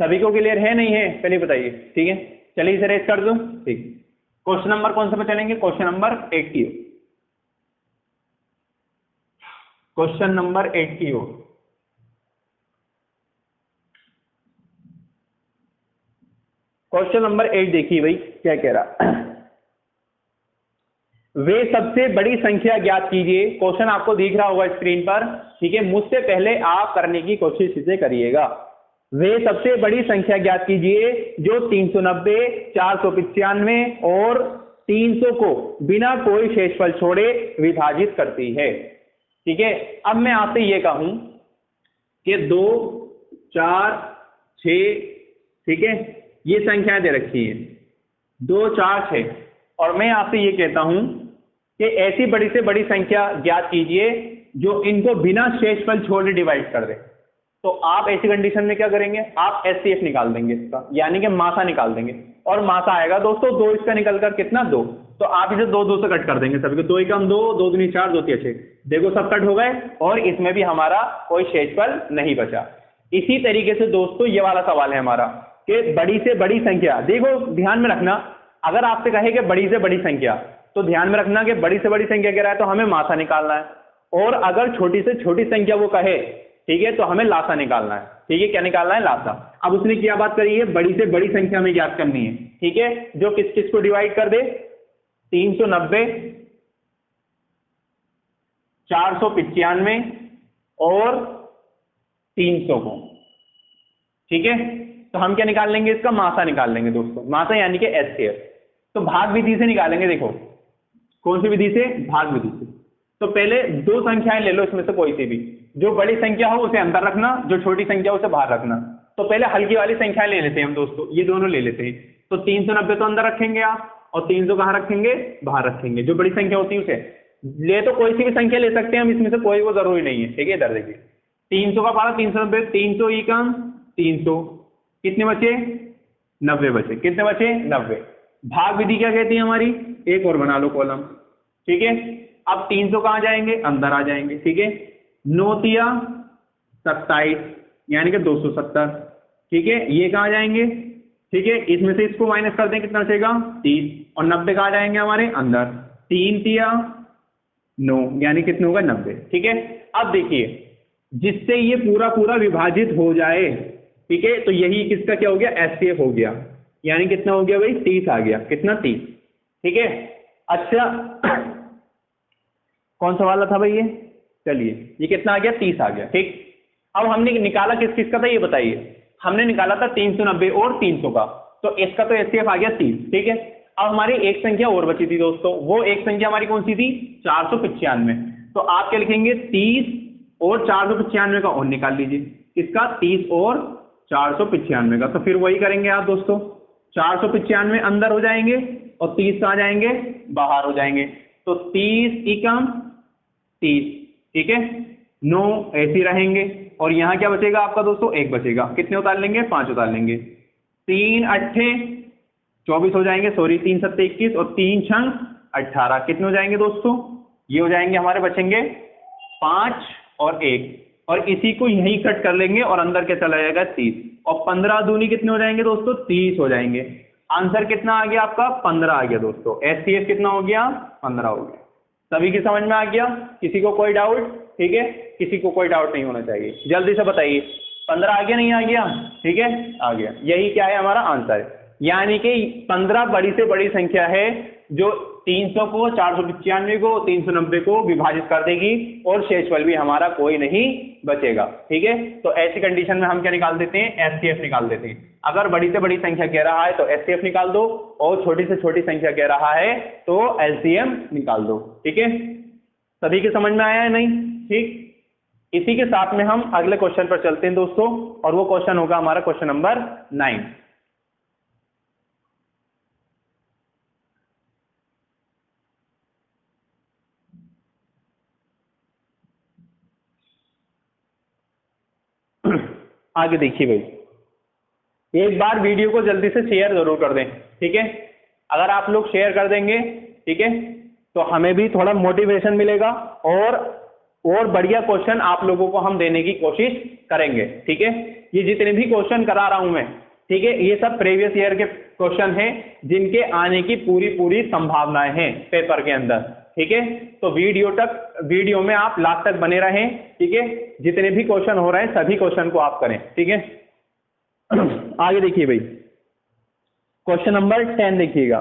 सभी को क्लियर है नहीं है पहले बताइए? ठीक है, चलिए इसे रेस कर दूं। ठीक, क्वेश्चन नंबर कौन सा पे चलेंगे? Question number 80। क्वेश्चन नंबर 80 हो। क्वेश्चन नंबर 8 देखिए भाई क्या कह रहा। वे सबसे बड़ी संख्या ज्ञात कीजिए। क्वेश्चन आपको दिख रहा होगा स्क्रीन पर, ठीक है, मुझसे पहले आप करने की कोशिश इसे करिएगा। वे सबसे बड़ी संख्या ज्ञात कीजिए जो 390, 495 और 300 को बिना कोई शेषफल छोड़े विभाजित करती है। ठीक है, अब मैं आपसे ये कहूं कि 2, 4, 6, ठीक है, ये संख्याएं दे रखी है 2, 4, 6, और मैं आपसे ये कहता हूं कि ऐसी बड़ी से बड़ी संख्या ज्ञात कीजिए जो इनको बिना शेषफल छोड़े डिवाइड कर दे। तो आप ऐसी कंडीशन में क्या करेंगे? आप एचसीएफ निकाल देंगे इसका, यानी कि मासा निकाल देंगे, और मासा आएगा दोस्तों 2 इसका निकलकर कितना 2, तो आप इसे 2 2 से कट कर देंगे सभी को। 2 एकम 2, 2 दूनी 4, 2 3 6, देखो सब कट हो गए, और इसमें भी हमारा कोई शेषफल नहीं बचा। इसी तरीके से दोस्तों ये वाला सवाल है हमारा कि बड़ी से बड़ी संख्या, देखो ध्यान में रखना, अगर आपसे कहे कि बड़ी से बड़ी संख्या, तो ध्यान में रखना कि बड़ी से बड़ी संख्या कह रहा है तो हमें मासा निकालना है, और अगर छोटी से छोटी संख्या वो कहे, ठीक है, तो हमें लासा निकालना है। ठीक है, क्या निकालना है? लासा। अब उसने क्या बात करी है? बड़ी से बड़ी संख्या में ज्ञात करनी है। ठीक है, जो किस किस को डिवाइड कर दे, 390, 495 और 300 को। ठीक है, तो हम क्या निकाल लेंगे, इसका मासा निकाल लेंगे दोस्तों, मासा यानी कि एचसीएफ। तो भाग विधि से निकालेंगे। देखो कौन सी विधि से, भाग विधि से। तो पहले दो संख्याएं ले लो इसमें से कोई सी भी, जो बड़ी संख्या हो उसे अंदर रखना, जो छोटी संख्या हो उसे बाहर रखना। तो पहले हल्की वाली संख्या ले लेते हैं हम दोस्तों, ये दोनों ले लेते हैं। तो 390 तो अंदर रखेंगे आप, और 300 कहाँ रखेंगे, बाहर रखेंगे। जो बड़ी संख्या होती है उसे ले, तो कोई सी भी संख्या ले सकते हैं हम, इसमें से कोई वो जरूरी नहीं है। ठीक है, इधर देखिए 300 का पारा 390, 300 ई कम 300, कितने बचे, 90 बचे। कितने बचे, 90। भाग विधि क्या कहती है हमारी, एक और बना लो कॉलम। ठीक है, अब 300 कहाँ जाएंगे, अंदर आ जाएंगे। ठीक है, 9 तिया 27 यानी कि 270। ठीक है, ये कहाँ जाएंगे, ठीक है, इसमें से इसको माइनस कर दें, कितना बचेगा, 30, और 90 कहाँ जाएंगे हमारे अंदर, 3 तिया 9 यानी कितने होगा, 90। ठीक है, अब देखिए जिससे ये पूरा पूरा विभाजित हो जाए, ठीक है, तो यही किसका क्या हो गया, एचसीएफ हो गया, यानी कितना हो गया भाई, 30 आ गया। कितना, 30। ठीक है, अच्छा कौन सा वाला था भाई ये, चलिए ये कितना आ गया, 30 आ गया। ठीक, अब हमने निकाला किस किस का था ये बताइए, हमने निकाला था 390 और 300 का, तो इसका तो एचसीएफ आ गया 30। ठीक है, अब हमारी एक संख्या और बची थी दोस्तों, वो एक संख्या हमारी कौन सी थी, 495। तो आप क्या लिखेंगे, 30 और 495 का और निकाल लीजिए, इसका 30 और 495 का। तो फिर वही करेंगे आप दोस्तों, 495 अंदर हो जाएंगे और 30 आ जाएंगे, बाहर हो जाएंगे। तो 30 एकम 30, ठीक है, 9 ऐसे रहेंगे, और यहां क्या बचेगा आपका दोस्तों, 1 बचेगा। कितने उतार लेंगे, 5 उतार लेंगे। 3 अट्ठे 24 हो जाएंगे, सॉरी 3 सत्ते 21, और 3 छंग 18। कितने हो जाएंगे दोस्तों, ये हो जाएंगे हमारे, बचेंगे 5 और 1, और इसी को यहीं कट कर लेंगे और अंदर क्या चला जाएगा, 30, और 15 दूनी कितने हो जाएंगे दोस्तों, 30 हो जाएंगे। आंसर कितना आ गया आपका, 15 आ गया दोस्तों। एचसीएफ कितना हो गया, 15 हो गया। सभी की समझ में आ गया, किसी को कोई डाउट, ठीक है, किसी को कोई डाउट नहीं होना चाहिए, जल्दी से बताइए 15 आ गया, नहीं आ गया, ठीक है, आ गया। यही क्या है हमारा आंसर, यानी कि 15 बड़ी से बड़ी संख्या है जो 300 को, 495 को, 390 को विभाजित कर देगी, और शेषफल भी हमारा कोई नहीं बचेगा। ठीक है, तो ऐसी कंडीशन में हम क्या निकाल देते हैं, एचसीएफ निकाल देते हैं। अगर बड़ी से बड़ी संख्या कह रहा है तो एचसीएफ निकाल दो, और छोटी से छोटी संख्या कह रहा है तो एलसीएम निकाल दो। ठीक है, सभी के समझ में आया है नहीं, ठीक। इसी के साथ में हम अगले क्वेश्चन पर चलते हैं दोस्तों, और वो क्वेश्चन होगा हमारा क्वेश्चन नंबर 9। आगे देखिए भाई, एक बार वीडियो को जल्दी से शेयर जरूर कर दें। ठीक है, अगर आप लोग शेयर कर देंगे, ठीक है, तो हमें भी थोड़ा मोटिवेशन मिलेगा, और बढ़िया क्वेश्चन आप लोगों को हम देने की कोशिश करेंगे। ठीक है, ये जितने भी क्वेश्चन करा रहा हूं मैं, ठीक है, ये सब प्रीवियस ईयर के क्वेश्चन हैं, जिनके आने की पूरी पूरी संभावनाएं हैं पेपर के अंदर। ठीक है, तो वीडियो में आप लास्ट तक बने रहें। ठीक है, जितने भी क्वेश्चन हो रहे हैं सभी क्वेश्चन को आप करें। ठीक है, आगे देखिए भाई, क्वेश्चन नंबर 10 देखिएगा।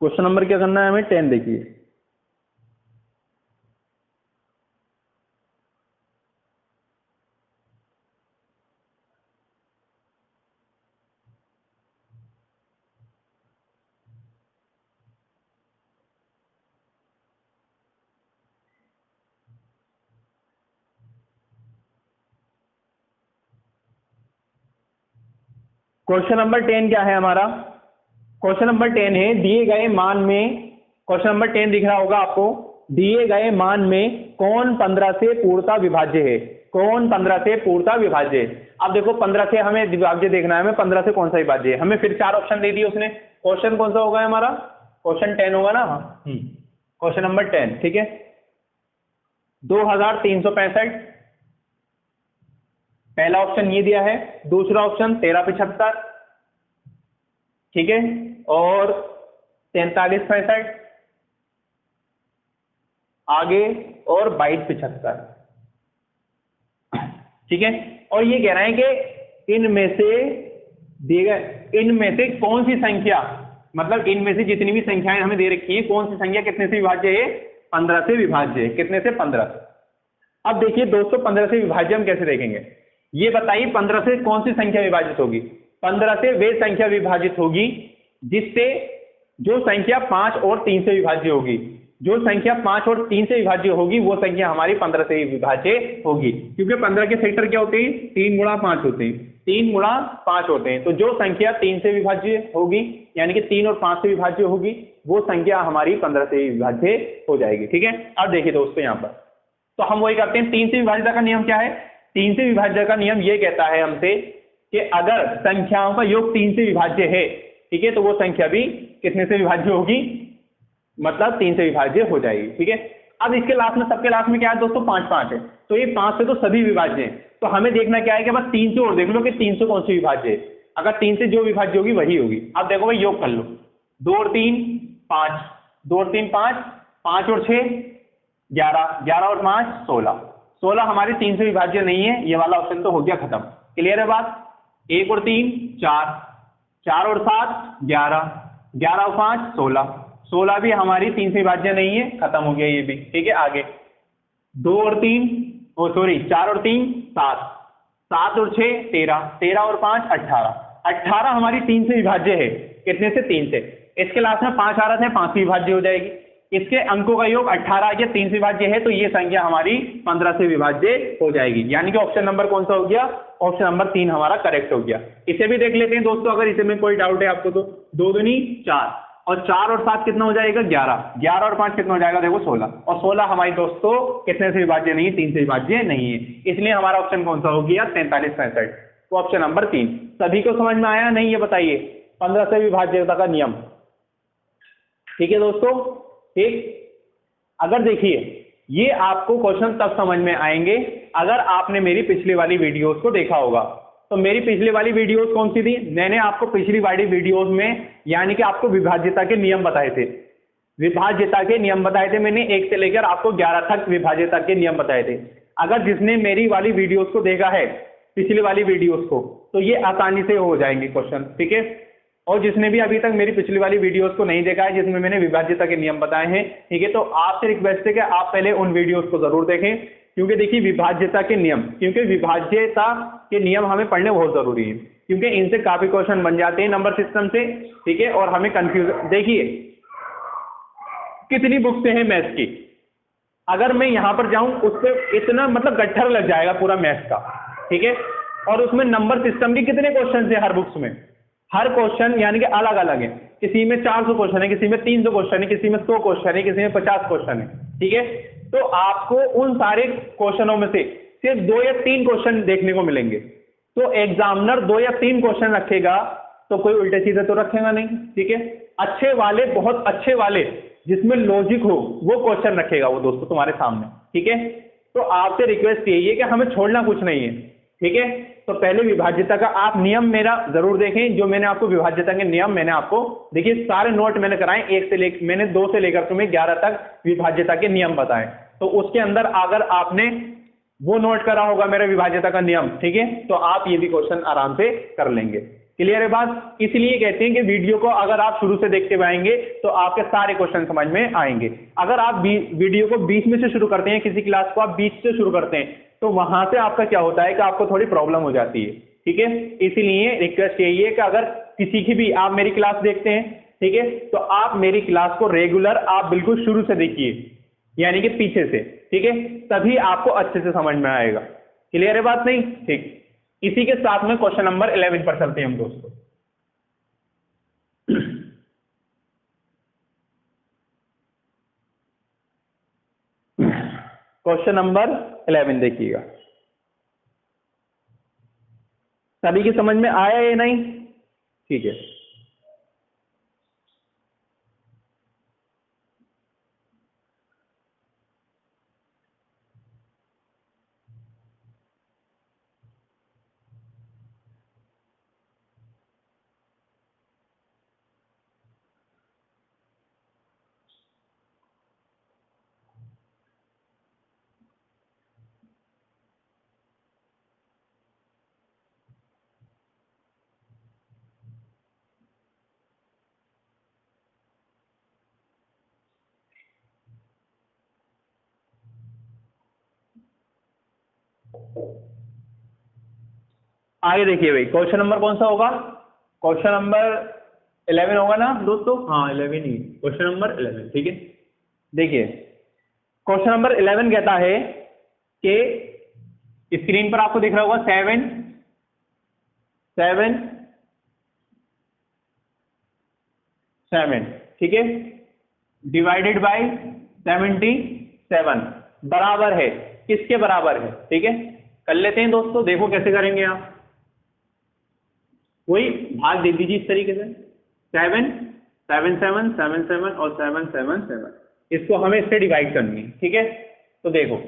क्वेश्चन नंबर क्या करना है हमें, 10 देखिए। क्वेश्चन नंबर 10 क्या है हमारा, क्वेश्चन नंबर 10 है, दिए गए मान में, क्वेश्चन नंबर 10 दिख रहा होगा आपको, दिए गए मान में कौन 15 से पूर्णतः विभाज्य है, कौन 15 से पूर्णतः विभाज्य है। अब देखो 15 से हमें विभाज्य देखना है, हमें 15 से कौन सा विभाज्य है, हमें फिर 4 ऑप्शन दे दिए उसने। क्वेश्चन कौन सा होगा हमारा, क्वेश्चन 10 होगा ना, क्वेश्चन नंबर 10। ठीक है, 2365, पहला ऑप्शन ये दिया है, दूसरा ऑप्शन 1375, ठीक है, और 4365 आगे, और 2275। ठीक है। और ये कह रहे हैं कि इनमें से कौन सी संख्या, मतलब इनमें से जितनी भी संख्याएं हमें दे रखी है, कौन सी संख्या कितने से विभाज्य है? 15 से विभाज्य है। कितने से? 15 से। अब देखिए दोस्तों, 15 से विभाज्य हम कैसे देखेंगे, ये बताइए 15 से कौन सी संख्या विभाजित होगी? 15 से वे संख्या विभाजित होगी जिससे जो संख्या 5 और 3 से विभाज्य होगी। जो संख्या 5 और 3 से विभाज्य होगी वो संख्या हमारी 15 से विभाज्य होगी, क्योंकि 15 के सेक्टर क्या होते हैं? 3 गुणा 5 होते हैं, 3 गुणा 5 होते हैं। तो जो संख्या 3 से विभाज्य होगी, यानी कि 3 और 5 से विभाज्य होगी, वो संख्या हमारी 15 से विभाज्य हो जाएगी। ठीक है। अब देखिए दोस्तों, यहाँ पर तो हम वही करते हैं। 3 से विभाज्यता का नियम क्या है? 3 से विभाज्यता का नियम ये कहता है हमसे कि अगर संख्याओं का योग 3 से विभाज्य है, ठीक है, तो वो संख्या भी कितने से विभाज्य होगी? मतलब 3 से विभाज्य हो जाएगी। ठीक है। अब इसके लास्ट में, सबके लास्ट में क्या है दोस्तों? 5 5 है, तो ये 5 से तो सभी विभाज्य हैं। तो हमें देखना क्या है कि बस 3 से और देख लो कि 3 से कौन सी विभाज्य है। अगर 3 से जो विभाज्य होगी वही होगी। अब देखो भाई, योग कर लो, 2 और 3 5, 2 और 3 5, 5 और 6 11, 11 और 5 16, 16 हमारी 3 से विभाज्य नहीं है। ये वाला ऑप्शन तो हो गया खत्म। क्लियर है बात? 1 और 3 4, 4 और 7 11, 11 और 5 16, 16 भी हमारी 3 से विभाज्य नहीं है। खत्म हो गया ये भी। ठीक है। आगे 2 और 3, ओ सॉरी 4 और 3 7, 7 और 6 13, 13 और 5 18, 18 हमारी 3 से विभाज्य है। कितने से? 3 से। इसके लास्ट में 5 आ रहा था, 5 से विभाज्य हो जाएगी। इसके अंकों का योग 18 आ गया, 3 से विभाज्य है, तो ये संख्या हमारी 15 से विभाज्य हो जाएगी। यानी कि ऑप्शन नंबर कौन सा हो गया? ऑप्शन नंबर 3 हमारा करेक्ट हो गया। इसे भी देख लेते हैं दोस्तों, अगर इसे में कोई डाउट है आपको तो। 2 दूनी 4, और 4 और 7 कितना हो जाएगा? 11, 11 और 5 कितना हो जाएगा? देखो 16, और 16 हमारी दोस्तों कितने से विभाज्य नहीं है? 3 से विभाज्य नहीं है। इसलिए हमारा ऑप्शन कौन सा हो गया? 43 65। तो ऑप्शन नंबर 3। सभी को समझ में आया नहीं? ये बताइए 15 से विभाज्यता का नियम। ठीक है दोस्तों। ठीक। अगर देखिए, ये आपको क्वेश्चन तब समझ में आएंगे अगर आपने मेरी पिछली वाली वीडियोस को देखा होगा। तो मेरी पिछली वाली वीडियोस कौन सी थी? मैंने आपको पिछली वाली वीडियोस में यानी कि आपको विभाज्यता के नियम बताए थे। विभाज्यता के नियम बताए थे मैंने, 1 से लेकर आपको 11 तक विभाज्यता के नियम बताए थे। अगर जिसने मेरी वाली वीडियोस को देखा है, पिछली वाली वीडियोस को, तो ये आसानी से हो जाएंगे क्वेश्चन। ठीक है। और जिसने भी अभी तक मेरी पिछली वाली वीडियोस को नहीं देखा है, जिसमें मैंने विभाज्यता के नियम बताए हैं, ठीक है, तो आपसे रिक्वेस्ट है कि आप पहले उन वीडियोस को जरूर देखें। क्योंकि देखिए विभाज्यता के नियम, क्योंकि विभाज्यता के नियम हमें पढ़ने बहुत जरूरी है, क्योंकि इनसे काफी क्वेश्चन बन जाते हैं नंबर सिस्टम से। ठीक है। और हमें कंफ्यूज, देखिए कितनी बुक्स हैं मैथ्स की, अगर मैं यहां पर जाऊं उस पर इतना मतलब गट्ठर लग जाएगा पूरा मैथ्स का। ठीक है। और उसमें नंबर सिस्टम के कितने क्वेश्चन है हर बुक्स में? हर क्वेश्चन यानी कि अलग अलग है। किसी में 400 क्वेश्चन है, किसी में 300 क्वेश्चन है, किसी में 100 क्वेश्चन है, किसी में 50 क्वेश्चन है। ठीक है। तो आपको उन सारे क्वेश्चनों में से सिर्फ 2 या 3 क्वेश्चन देखने को मिलेंगे। तो एग्जामिनर 2 या 3 क्वेश्चन रखेगा, तो कोई उल्टे सीधे तो रखेगा नहीं। ठीक है। अच्छे वाले, बहुत अच्छे वाले, जिसमें लॉजिक हो, वो क्वेश्चन रखेगा वो दोस्तों तुम्हारे सामने। ठीक है। तो आपसे रिक्वेस्ट यही है कि हमें छोड़ना कुछ नहीं है। ठीक है। तो पहले विभाज्यता का आप नियम मेरा जरूर देखें, जो मैंने आपको विभाज्यता के नियम मैंने आपको देखिए सारे नोट मैंने कराए, मैंने 2 से लेकर तुम्हें 11 तक विभाज्यता के नियम बताए। तो उसके अंदर अगर आपने वो नोट करा होगा मेरा विभाज्यता का नियम, ठीक है, तो आप ये भी क्वेश्चन आराम से कर लेंगे। क्लियर है बात? इसलिए कहते हैं कि वीडियो को अगर आप शुरू से देखते आएंगे तो आपके सारे क्वेश्चन समझ में आएंगे। अगर आप वीडियो को बीच में से शुरू करते हैं, किसी क्लास को आप बीच से शुरू करते हैं, तो वहां से आपका क्या होता है कि आपको थोड़ी प्रॉब्लम हो जाती है। ठीक है। इसीलिए रिक्वेस्ट यही है कि अगर किसी की भी आप मेरी क्लास देखते हैं, ठीक है, तो आप मेरी क्लास को रेगुलर आप बिल्कुल शुरू से देखिए, यानी कि पीछे से। ठीक है। तभी आपको अच्छे से समझ में आएगा। क्लियर है बात नहीं? ठीक। इसी के साथ में क्वेश्चन नंबर 11 पर चलते हैं हम दोस्तों। क्वेश्चन नंबर 11 देखिएगा, सभी की समझ में आया या नहीं? ठीक है। आगे देखिए भाई, क्वेश्चन नंबर कौन सा होगा? क्वेश्चन नंबर 11 होगा ना दोस्तों? हाँ 11 ही, क्वेश्चन नंबर 11, ठीक है। देखिए क्वेश्चन नंबर 11 कहता है कि स्क्रीन पर आपको दिख रहा होगा 7 7 7, ठीक है, डिवाइडेड बाय 77 बराबर है, किसके बराबर है? ठीक है, कर लेते हैं दोस्तों, देखो कैसे करेंगे आप। वही भाग दे दीजिए इस तरीके से, 7 7 7 7 7 और 7 7 7, इसको हमें इससे डिवाइड करनी है, ठीक है। तो देखो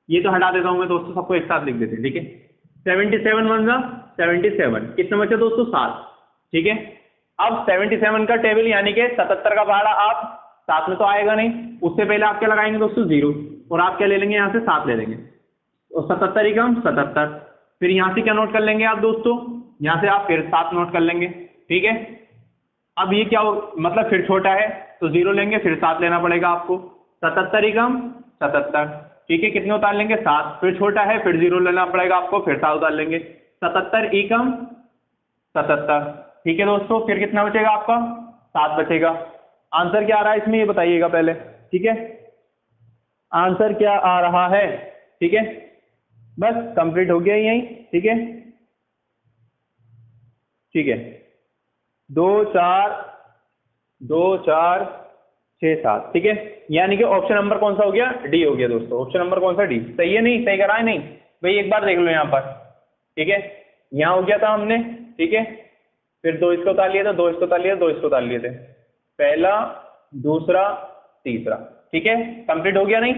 ये तो हटा देता हूं मैं दोस्तों, सबको एक साथ लिख देते हैं, ठीक है। 77 1 77, कितना बचा दोस्तों? 7, ठीक है। अब 77 का टेबल यानी कि 77 का पहाड़ा आप साथ में तो आएगा नहीं, उससे पहले आप क्या लगाएंगे दोस्तों? 0, और आप क्या ले लेंगे यहाँ से? 7 ले लेंगे, और 77 ही कम 77, फिर यहाँ से क्या नोट कर लेंगे आप दोस्तों? यहाँ से आप फिर 7 नोट कर लेंगे, ठीक है। अब ये क्या हो, मतलब फिर छोटा है तो 0 लेंगे, फिर 7 लेना पड़ेगा आपको, 77 ही कम 77, ठीक है। कितने उतार लेंगे? 7, फिर छोटा है, फिर 0 लेना पड़ेगा आपको, फिर 7 उतार लेंगे, 77 ही कम 77, ठीक है दोस्तों। फिर कितना बचेगा आपका? 7 बचेगा। आंसर क्या आ रहा है इसमें, ये बताइएगा पहले, ठीक है। आंसर क्या आ रहा है? ठीक है, बस कंप्लीट हो गया यही, ठीक है, ठीक है। 2 4 2 4 6 7, ठीक है, यानी कि ऑप्शन नंबर कौन सा हो गया? डी हो गया दोस्तों। ऑप्शन नंबर कौन सा? डी। सही है? नहीं सही करा है? नहीं भाई, एक बार देख लो यहाँ पर, ठीक है। यहाँ हो गया था हमने, ठीक है, फिर 2 इसको उतार लिए थे, 2 इसको उतार लिए, 2 इसको उतार लिए थे, पहला दूसरा तीसरा, ठीक है, कंप्लीट हो गया? नहीं,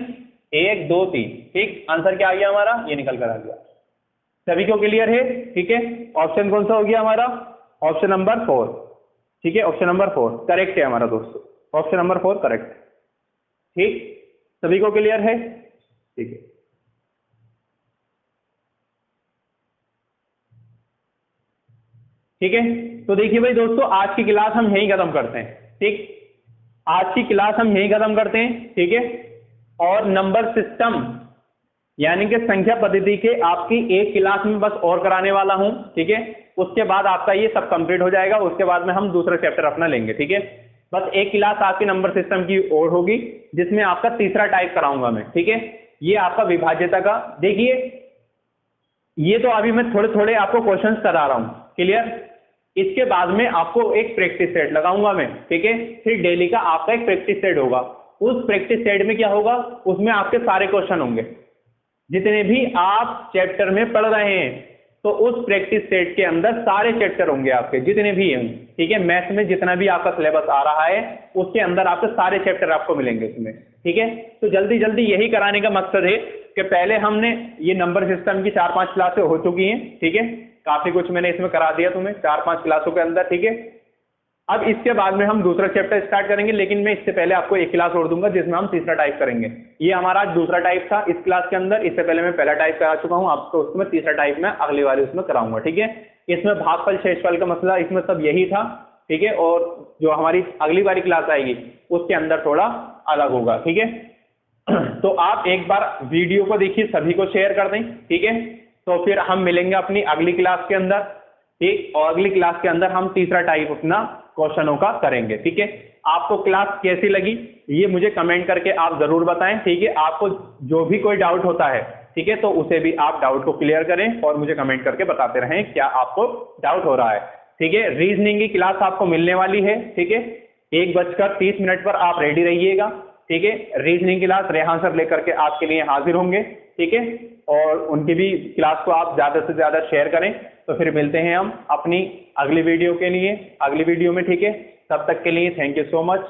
1 2 3, ठीक। आंसर क्या आ गया हमारा? ये निकल कर आ गया। सभी को क्लियर है? ठीक है। ऑप्शन कौन सा हो गया हमारा? ऑप्शन नंबर 4, ठीक है, ऑप्शन नंबर 4 करेक्ट है हमारा दोस्तों, ऑप्शन नंबर 4 करेक्ट, ठीक। सभी को क्लियर है? ठीक है, ठीक है। तो देखिए भाई दोस्तों, आज की क्लास हम यहीं खत्म करते हैं, ठीक। आज की क्लास हम यहीं खत्म करते हैं, ठीक है। और नंबर सिस्टम यानी कि संख्या पद्धति के आपकी एक क्लास में बस और कराने वाला हूं, ठीक है। उसके बाद आपका ये सब कंप्लीट हो जाएगा, उसके बाद में हम दूसरा चैप्टर अपना लेंगे, ठीक है। बस एक क्लास आपकी नंबर सिस्टम की और होगी, जिसमें आपका तीसरा टाइप कराऊंगा मैं, ठीक है। ये आपका विभाज्यता का, देखिए ये तो अभी मैं थोड़े थोड़े आपको क्वेश्चंस करा रहा हूं, क्लियर। इसके बाद में आपको एक प्रैक्टिस सेट लगाऊंगा मैं, ठीक है। फिर डेली का आपका एक प्रैक्टिस सेट होगा, उस प्रैक्टिस सेट में क्या होगा? उसमें आपके सारे क्वेश्चन होंगे जितने भी आप चैप्टर में पढ़ रहे हैं, तो उस प्रैक्टिस सेट के अंदर सारे चैप्टर होंगे आपके जितने भी हैं, ठीक है। मैथ्स में जितना भी आपका सिलेबस आ रहा है उसके अंदर आपके सारे चैप्टर आपको मिलेंगे इसमें, ठीक है। तो जल्दी जल्दी यही कराने का मकसद है कि पहले हमने ये नंबर सिस्टम की 4-5 क्लासें हो चुकी हैं, ठीक है। काफी कुछ मैंने इसमें करा दिया तुम्हें 4-5 क्लासों के अंदर, ठीक है। अब इसके बाद में हम दूसरा चैप्टर स्टार्ट करेंगे, लेकिन मैं इससे पहले आपको एक क्लास और दूंगा जिसमें हम तीसरा टाइप करेंगे। ये हमारा आज दूसरा टाइप था इस क्लास के अंदर, इससे पहले मैं पहला टाइप करा चुका हूं आपको, उसमें तीसरा टाइप में अगली बार उसमें कराऊंगा, ठीक है। इसमें भागफल शेषफल का मसला इसमें सब यही था, ठीक है। और जो हमारी अगली बारी क्लास आएगी उसके अंदर थोड़ा अलग होगा, ठीक है। तो आप एक बार वीडियो को देखिए, सभी को शेयर कर दें, ठीक है। तो फिर हम मिलेंगे अपनी अगली क्लास के अंदर, ठीक। और अगली क्लास के अंदर हम तीसरा टाइप अपना क्वेश्चनों का करेंगे, ठीक है। आपको क्लास कैसी लगी ये मुझे कमेंट करके आप जरूर बताएं, ठीक है। आपको जो भी कोई डाउट होता है, ठीक है, तो उसे भी आप डाउट को क्लियर करें और मुझे कमेंट करके बताते रहें क्या आपको डाउट हो रहा है, ठीक है। रीजनिंग की क्लास आपको मिलने वाली है, ठीक है। 1:30 पर आप रेडी रहिएगा, ठीक है। रीजनिंग क्लास रेहान सर लेकर के आपके लिए हाजिर होंगे, ठीक है। और उनकी भी क्लास को आप ज्यादा से ज्यादा शेयर करें। तो फिर मिलते हैं हम अपनी अगली वीडियो के लिए, अगली वीडियो में, ठीक है। तब तक के लिए थैंक यू सो मच।